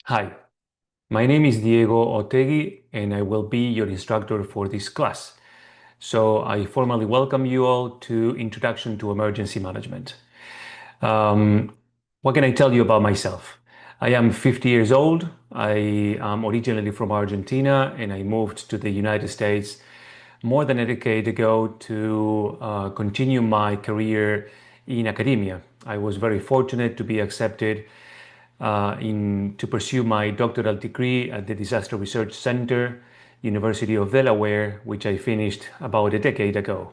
Hi, my name is Diego Otegui and I will be your instructor for this class. So I formally welcome you all to Introduction to Emergency Management. Um, what can I tell you about myself? I am 50 years old. I am originally from Argentina and I moved to the United States more than a decade ago to continue my career in academia. I was very fortunate to be accepted to pursue my doctoral degree at the Disaster Research Center, University of Delaware, which I finished about a decade ago.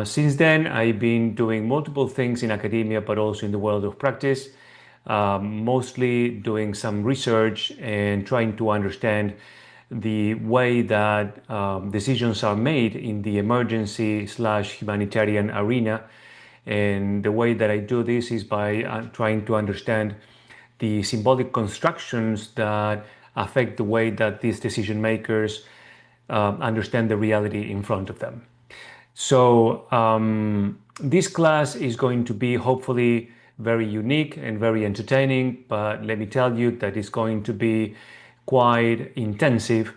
Since then, I've been doing multiple things in academia, but also in the world of practice, mostly doing some research and trying to understand the way that decisions are made in the emergency slash humanitarian arena. And the way that I do this is by trying to understand the symbolic constructions that affect the way that these decision makers understand the reality in front of them. So this class is going to be hopefully very unique and very entertaining, but let me tell you that it's going to be quite intensive.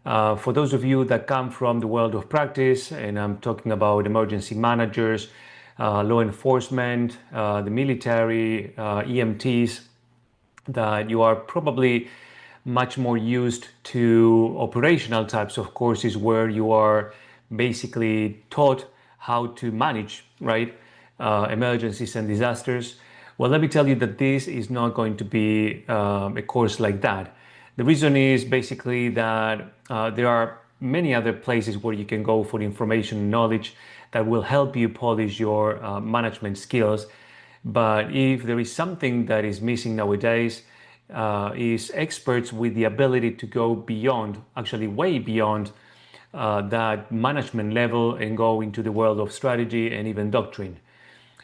For those of you that come from the world of practice, and I'm talking about emergency managers, law enforcement, the military, EMTs, that you are probably much more used to operational types of courses where you are basically taught how to manage, right, emergencies and disasters. Well, let me tell you that this is not going to be a course like that. The reason is basically that there are many other places where you can go for information and knowledge that will help you polish your management skills. But if there is something that is missing nowadays, is experts with the ability to go beyond, actually way beyond that management level and go into the world of strategy and even doctrine.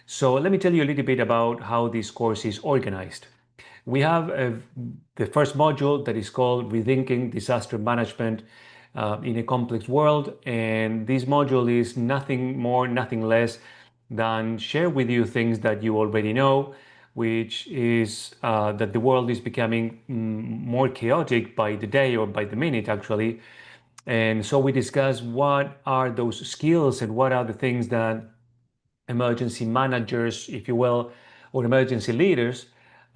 So let me tell you a little bit about how this course is organized. We have the first module that is called Rethinking Disaster Management in a Complex World. And this module is nothing more, nothing less than share with you things that you already know, which is that the world is becoming more chaotic by the day or by the minute, actually. And so we discuss what are those skills and what are the things that emergency managers, if you will, or emergency leaders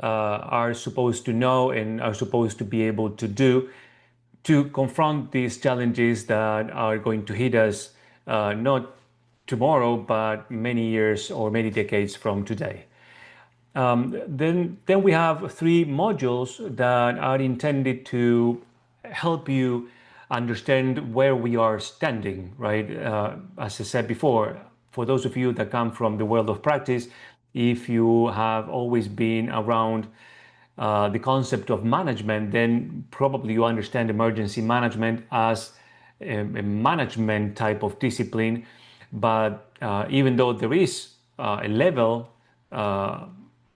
are supposed to know and are supposed to be able to do to confront these challenges that are going to hit us not tomorrow, but many years or many decades from today. Then we have three modules that are intended to help you understand where we are standing, right? As I said before, for those of you that come from the world of practice, if you have always been around the concept of management, then probably you understand emergency management as a management type of discipline. But even though there is a level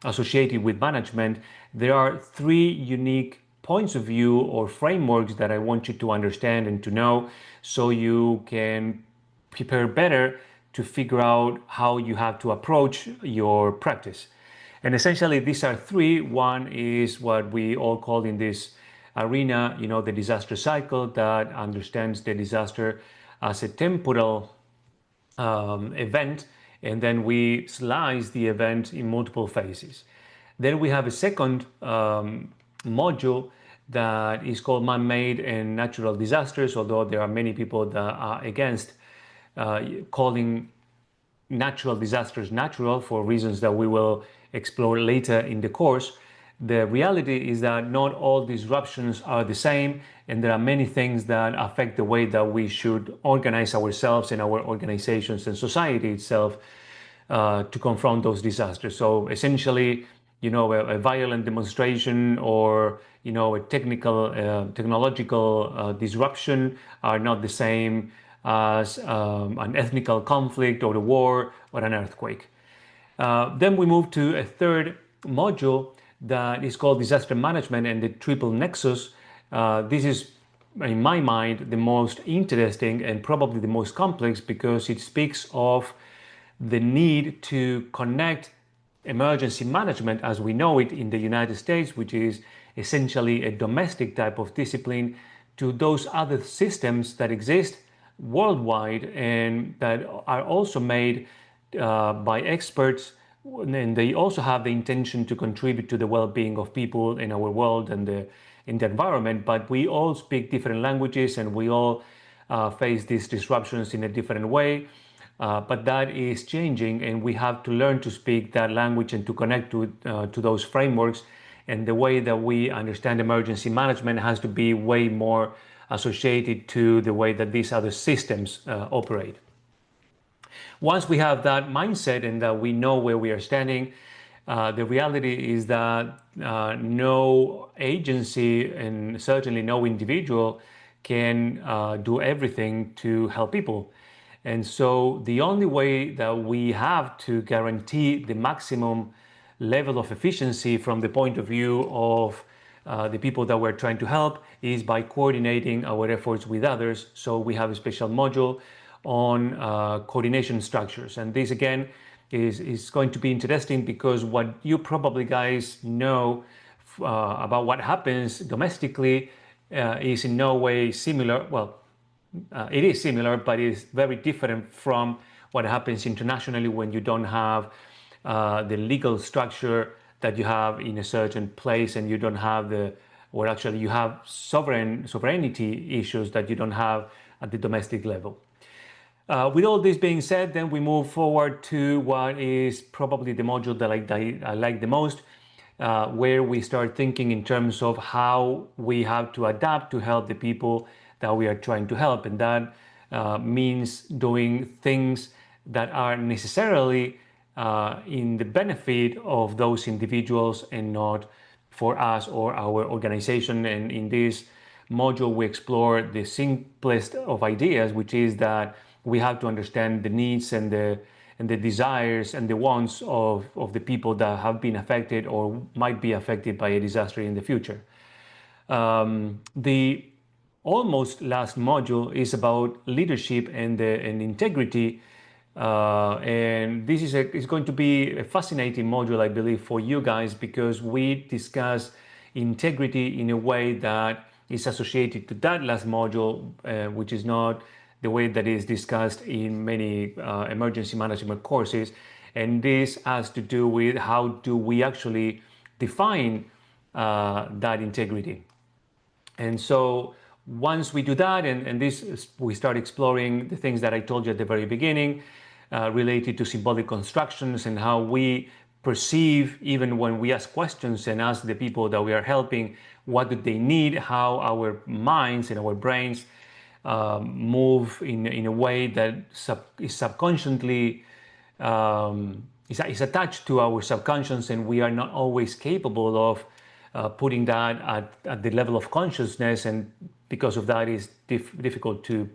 associated with management, there are three unique points of view or frameworks that I want you to understand and to know so you can prepare better to figure out how you have to approach your practice. And essentially, these are three. One is what we all call in this arena, the disaster cycle that understands the disaster as a temporal event, and then we slice the event in multiple phases. Then we have a second module that is called man-made and natural disasters, although there are many people that are against calling natural disasters natural for reasons that we will explore later in the course. The reality is that not all disruptions are the same, and there are many things that affect the way that we should organize ourselves and our organizations and society itself to confront those disasters. So essentially, a violent demonstration or a technological disruption are not the same as an ethnical conflict or a war or an earthquake. Then we move to a third module that is called disaster management and the triple nexus. This is, in my mind, the most interesting and probably the most complex because it speaks of the need to connect emergency management as we know it in the United States, which is essentially a domestic type of discipline, to those other systems that exist worldwide and that are also made by experts, and they also have the intention to contribute to the well-being of people in our world and in the environment. But we all speak different languages, and we all face these disruptions in a different way. But that is changing, and we have to learn to speak that language and to connect to those frameworks. And the way that we understand emergency management has to be way more associated to the way that these other systems operate. Once we have that mindset and that we know where we are standing, the reality is that no agency and certainly no individual can do everything to help people. And so the only way that we have to guarantee the maximum level of efficiency from the point of view of the people that we're trying to help is by coordinating our efforts with others. So we have a special module on coordination structures. And this again is going to be interesting because what you probably guys know about what happens domestically is in no way similar. Well, it is similar, but it's very different from what happens internationally when you don't have the legal structure that you have in a certain place, and you don't have or actually you have sovereignty issues that you don't have at the domestic level. With all this being said, then we move forward to what is probably the module that I like the most, where we start thinking in terms of how we have to adapt to help the people that we are trying to help. And that means doing things that are necessarily in the benefit of those individuals and not for us or our organization. And in this module, we explore the simplest of ideas, which is that we have to understand the needs and the desires and the wants of the people that have been affected or might be affected by a disaster in the future. The almost last module is about leadership and integrity. And this is going to be a fascinating module, I believe, for you guys, because we discuss integrity in a way that is associated to that last module, which is not the way that is discussed in many emergency management courses. And this has to do with how do we actually define that integrity. And so once we do that, and we start exploring the things that I told you at the very beginning, related to symbolic constructions and how we perceive, even when we ask questions and ask the people that we are helping, what do they need, how our minds and our brains move in a way that is subconsciously is attached to our subconscious, and we are not always capable of putting that at the level of consciousness, and because of that is difficult to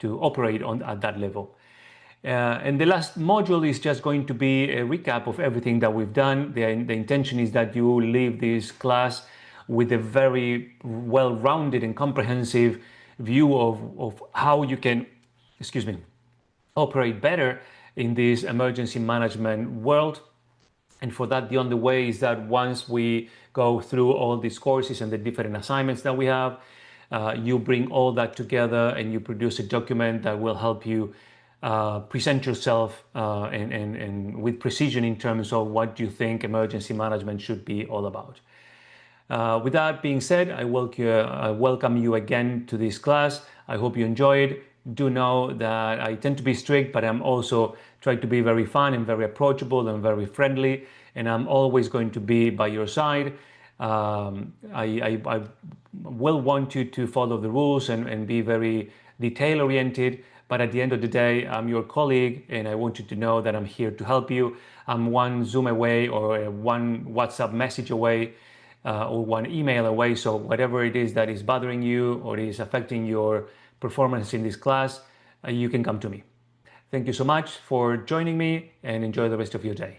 operate at that level. And the last module is just going to be a recap of everything that we've done. The intention is that you leave this class with a very well-rounded and comprehensive view of how you can, operate better in this emergency management world. And for that, the only way is that once we go through all these courses and the different assignments that we have, you bring all that together and you produce a document that will help you present yourself and with precision in terms of what you think emergency management should be all about. With that being said, I welcome you again to this class. I hope you enjoy it. Do know that I tend to be strict, but I'm also trying to be very fun and very approachable and very friendly, and I'm always going to be by your side. I will want you to follow the rules and be very detail-oriented, but at the end of the day, I'm your colleague, and I want you to know that I'm here to help you. I'm one Zoom away or one WhatsApp message away or one email away, so whatever it is that is bothering you or is affecting your performance in this class, you can come to me. Thank you so much for joining me, and enjoy the rest of your day.